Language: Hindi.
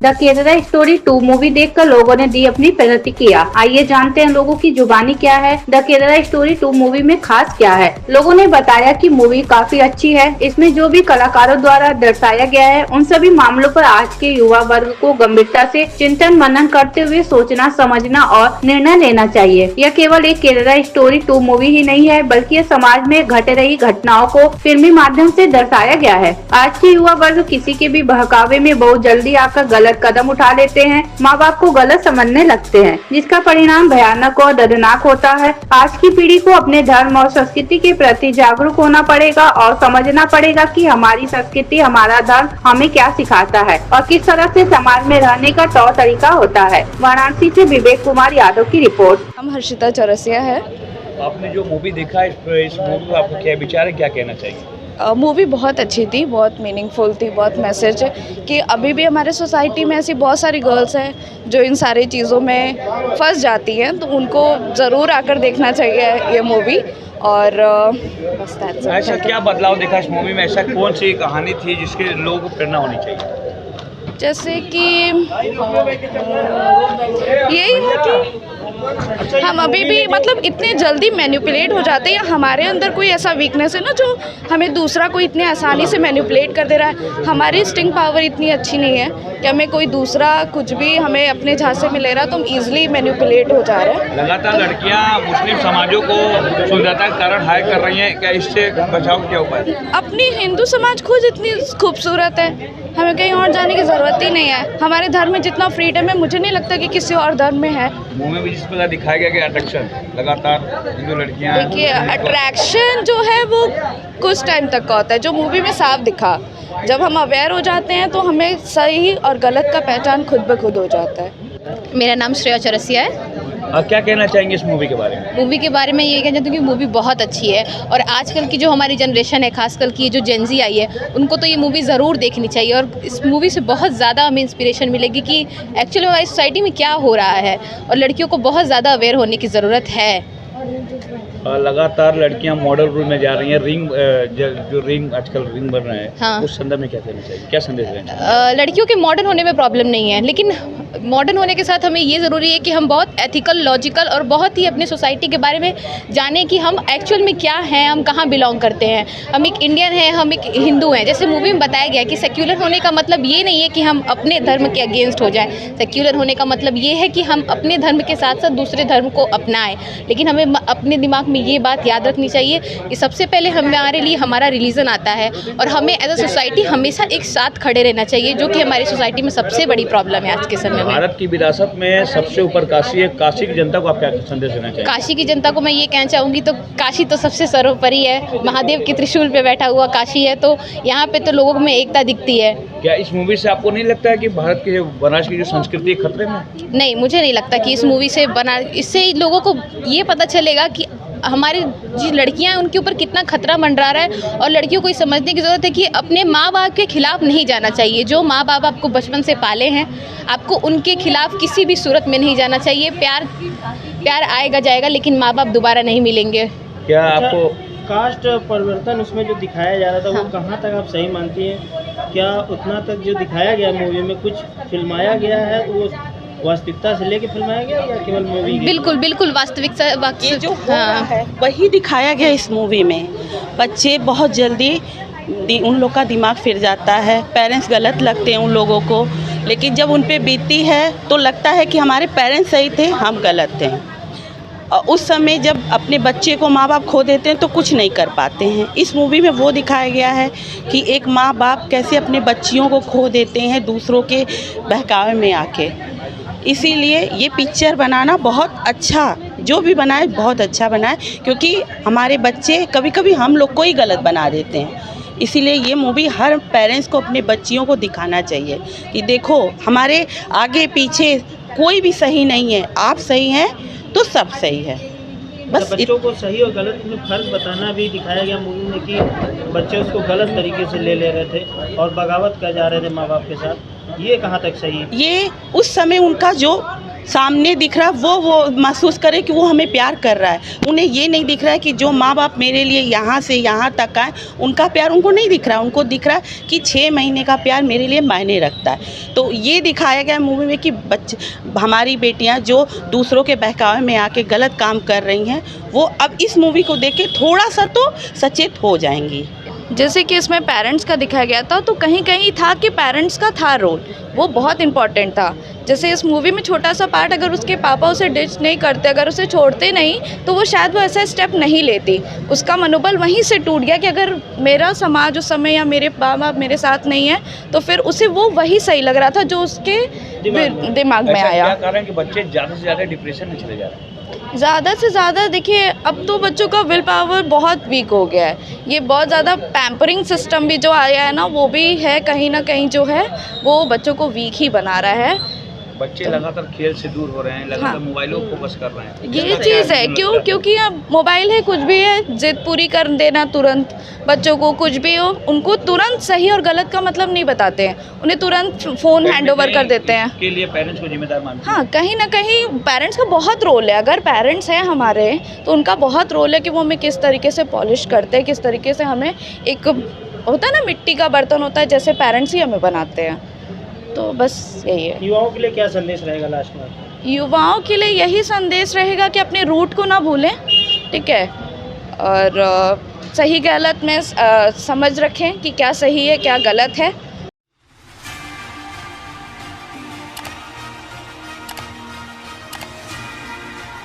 द केरला स्टोरी 2 मूवी देखकर लोगों ने दी अपनी प्रतिक्रिया। आइए जानते हैं लोगों की जुबानी क्या है, द केरला स्टोरी 2 मूवी में खास क्या है। लोगों ने बताया कि मूवी काफी अच्छी है। इसमें जो भी कलाकारों द्वारा दर्शाया गया है उन सभी मामलों पर आज के युवा वर्ग को गंभीरता से चिंतन मनन करते हुए सोचना, समझना और निर्णय लेना चाहिए। यह केवल एक केरला स्टोरी 2 मूवी ही नहीं है, बल्कि यह समाज में घट रही घटनाओं को फिल्मी माध्यम से दर्शाया गया है। आज के युवा वर्ग किसी के भी बहकावे में बहुत जल्दी आकर गलत कदम उठा लेते हैं, माँ बाप को गलत समझने लगते हैं, जिसका परिणाम भयानक और दर्दनाक होता है। आज की पीढ़ी को अपने धर्म और संस्कृति के प्रति जागरूक होना पड़ेगा और समझना पड़ेगा कि हमारी संस्कृति, हमारा धर्म हमें क्या सिखाता है और किस तरह से समाज में रहने का तौर तरीका होता है। वाराणसी से विवेक कुमार यादव की रिपोर्ट। हम हर्षिता चौरसिया है। आपने जो मूवी देखा इस मूवी पर आपको क्या विचार है, क्या कहना चाहिए? मूवी बहुत अच्छी थी, बहुत मीनिंगफुल थी, बहुत मैसेज है कि अभी भी हमारे सोसाइटी में ऐसी बहुत सारी गर्ल्स हैं जो इन सारी चीज़ों में फंस जाती हैं, तो उनको ज़रूर आकर देखना चाहिए ये मूवी। और बस ऐसा क्या बदलाव देखा इस मूवी में? ऐसा कौन सी कहानी थी जिसके लोगों को प्रेरणा होनी चाहिए? जैसे कि यही है कि हम अभी भी मतलब इतने जल्दी मैनिपुलेट हो जाते हैं, हमारे अंदर कोई ऐसा वीकनेस है ना जो हमें दूसरा कोई इतने आसानी से मैनिपुलेट कर दे रहा है। हमारी स्टिंग पावर इतनी अच्छी नहीं है कि हमें कोई दूसरा कुछ भी हमें अपने झांसे में ले रहा, तो हम ईजिली मैनिपुलेट हो जा रहे हैं। लगातार लड़कियां मुस्लिम समाजों को सुंदरता के कारण हायर कर रही हैं, क्या इससे बचाव क्या उपाय? अपनी हिंदू समाज खुद इतनी खूबसूरत है, हमें कहीं और जाने की ज़रूरत ही नहीं है। हमारे धर्म में जितना फ्रीडम है मुझे नहीं लगता कि किसी और धर्म में है। मूवी में जिस प्रकार दिखाया गया कि अट्रैक्शन लगातार जो लड़कियां, देखिए अट्रैक्शन जो है वो कुछ टाइम तक का होता है, जो मूवी में साफ दिखा। जब हम अवेयर हो जाते हैं तो हमें सही और गलत का पहचान खुद ब खुद हो जाता है। मेरा नाम श्रेया चौरसिया है। क्या कहना चाहेंगे इस मूवी के बारे में? मूवी के बारे में ये कहना चाहती हूँ कि मूवी बहुत अच्छी है और आजकल की जो हमारी जनरेशन है, खासकर की जो जेनजी आई है, उनको तो ये मूवी ज़रूर देखनी चाहिए। और इस मूवी से बहुत ज़्यादा हमें इंस्पिरेशन मिलेगी कि एक्चुअली हमारी सोसाइटी में क्या हो रहा है और लड़कियों को बहुत ज़्यादा अवेयर होने की ज़रूरत है। लगातार लड़कियां मॉडल रूल में जा रही हैं, जो रिंग आजकल रिंग बन रहे हैं, हाँ। उस संदर्भ में क्या कहना चाहिए, क्या संदेश देना? लड़कियों के मॉडर्न होने में प्रॉब्लम नहीं है, लेकिन मॉडर्न होने के साथ हमें ये ज़रूरी है कि हम बहुत एथिकल, लॉजिकल और बहुत ही अपने सोसाइटी के बारे में जानें कि हम एक्चुअल में क्या हैं, हम कहाँ बिलोंग करते हैं। हम एक इंडियन हैं, हम एक हिंदू हैं। जैसे मूवी में बताया गया कि सेक्युलर होने का मतलब ये नहीं है कि हम अपने धर्म के अगेंस्ट हो जाएं। सेक्युलर होने का मतलब ये है कि हम अपने धर्म के साथ साथ दूसरे धर्म को अपनाएं। लेकिन हमें अपने दिमाग में ये बात याद रखनी चाहिए कि सबसे पहले हमारे लिए हमारा रिलीजन आता है और हमें एज अ सोसाइटी हमेशा एक साथ खड़े रहना चाहिए, जो कि हमारी सोसाइटी में सबसे बड़ी प्रॉब्लम है आज के समय में। भारत की विरासत में सबसे ऊपर काशी है, काशी की जनता को आप क्या संदेश देना चाहिए? काशी की जनता को मैं ये कहना चाहूँगी तो काशी तो सबसे सर्वोपरि है, महादेव के त्रिशूल पे बैठा हुआ काशी है, तो यहाँ पे तो लोगों में एकता दिखती है। क्या इस मूवी से आपको नहीं लगता है कि भारत की बनारस की जो संस्कृति है खतरे में? नहीं, मुझे नहीं लगता कि इस मूवी से इससे लोगों को ये पता चलेगा कि हमारी जो लड़कियां हैं उनके ऊपर कितना खतरा मंडरा रहा है। और लड़कियों को ये समझने की ज़रूरत है कि अपने माँ बाप के खिलाफ नहीं जाना चाहिए। जो माँ बाप आपको बचपन से पाले हैं, आपको उनके खिलाफ किसी भी सूरत में नहीं जाना चाहिए। प्यार आएगा जाएगा, लेकिन माँ बाप दोबारा नहीं मिलेंगे। क्या आपको कास्ट परिवर्तन उसमें जो दिखाया जा रहा था, वो कहाँ तक आप सही मानती हैं? क्या उतना तक जो दिखाया गया मूवी में कुछ फिल्माया गया है, वो वास्तविकता से लेके फिल्माया गया या केवल मूवी? बिल्कुल वास्तविकता ये जो हो रहा है वही दिखाया गया इस मूवी में। बच्चे बहुत जल्दी उन लोग का दिमाग फिर जाता है, पेरेंट्स गलत लगते हैं उन लोगों को, लेकिन जब उन पे बीतती है तो लगता है कि हमारे पेरेंट्स सही थे, हम गलत थे। और उस समय जब अपने बच्चे को माँ बाप खो देते हैं तो कुछ नहीं कर पाते हैं। इस मूवी में वो दिखाया गया है कि एक माँ बाप कैसे अपने बच्चियों को खो देते हैं दूसरों के बहकावे में आके। इसीलिए ये पिक्चर बनाना बहुत अच्छा, जो भी बनाए बहुत अच्छा बनाए, क्योंकि हमारे बच्चे कभी कभी हम लोग को ही गलत बना देते हैं। इसीलिए ये मूवी हर पेरेंट्स को अपने बच्चियों को दिखाना चाहिए कि देखो हमारे आगे पीछे कोई भी सही नहीं है, आप सही हैं तो सब सही है। बस बच्चों को सही और गलत में फ़र्क बताना भी दिखाया गया मूवी में कि बच्चे उसको गलत तरीके से ले रहे थे और बगावत कर जा रहे थे माँ बाप के साथ। ये कहाँ तक सही है? ये उस समय उनका जो सामने दिख रहा है वो महसूस करे कि वो हमें प्यार कर रहा है। उन्हें ये नहीं दिख रहा है कि जो माँ बाप मेरे लिए यहाँ से यहाँ तक आए, उनका प्यार उनको नहीं दिख रहा है। उनको दिख रहा है कि 6 महीने का प्यार मेरे लिए मायने रखता है। तो ये दिखाया गया मूवी में कि बच्चे, हमारी बेटियाँ जो दूसरों के बहकावे में आके गलत काम कर रही हैं, वो अब इस मूवी को देख के थोड़ा सा तो सचेत हो जाएंगी। जैसे कि इसमें पेरेंट्स का दिखाया गया था, तो कहीं कहीं था कि पेरेंट्स का था रोल, वो बहुत इम्पॉर्टेंट था। जैसे इस मूवी में छोटा सा पार्ट, अगर उसके पापा उसे डिच नहीं करते, अगर उसे छोड़ते नहीं, तो वो शायद वो ऐसा स्टेप नहीं लेती। उसका मनोबल वहीं से टूट गया कि अगर मेरा समाज उस समय या मेरे बाप मेरे साथ नहीं है, तो फिर उसे वो वही सही लग रहा था जो उसके दिमाग में आया। क्या कारण कि बच्चे ज़्यादा से ज़्यादा डिप्रेशन में चले जा रहे हैं? ज़्यादा से ज़्यादा देखिए, अब तो बच्चों का विल पावर बहुत वीक हो गया है। ये बहुत ज़्यादा पैम्परिंग सिस्टम भी जो आया है ना, वो भी है कहीं ना कहीं जो है वो बच्चों को वीक ही बना रहा है। बच्चे लगातार खेल से दूर हो रहे हैं, लगातार हाँ। मोबाइलों को फोकस कर रहे हैं। ये चीज़ है, क्योंकि अब मोबाइल है, कुछ भी है, जिद पूरी कर देना तुरंत। बच्चों को कुछ भी हो, उनको तुरंत सही और गलत का मतलब नहीं बताते हैं, उन्हें तुरंत फ़ोन हैंड ओवर कर देते हैं। इसके लिए पेरेंट्स को जिम्मेदार मानते हैं। हाँ, कहीं ना कहीं पेरेंट्स का बहुत रोल है। अगर पेरेंट्स हैं हमारे, तो उनका बहुत रोल है कि वो हमें किस तरीके से पॉलिश करते हैं, किस तरीके से हमें, एक होता है ना मिट्टी का बर्तन होता है, जैसे पेरेंट्स ही हमें बनाते हैं। तो बस यही है। युवाओं के लिए क्या संदेश रहेगा लास्ट में? युवाओं के लिए यही संदेश रहेगा कि अपने रूट को ना भूलें, ठीक है, और सही गलत में समझ रखें कि क्या सही है क्या गलत है।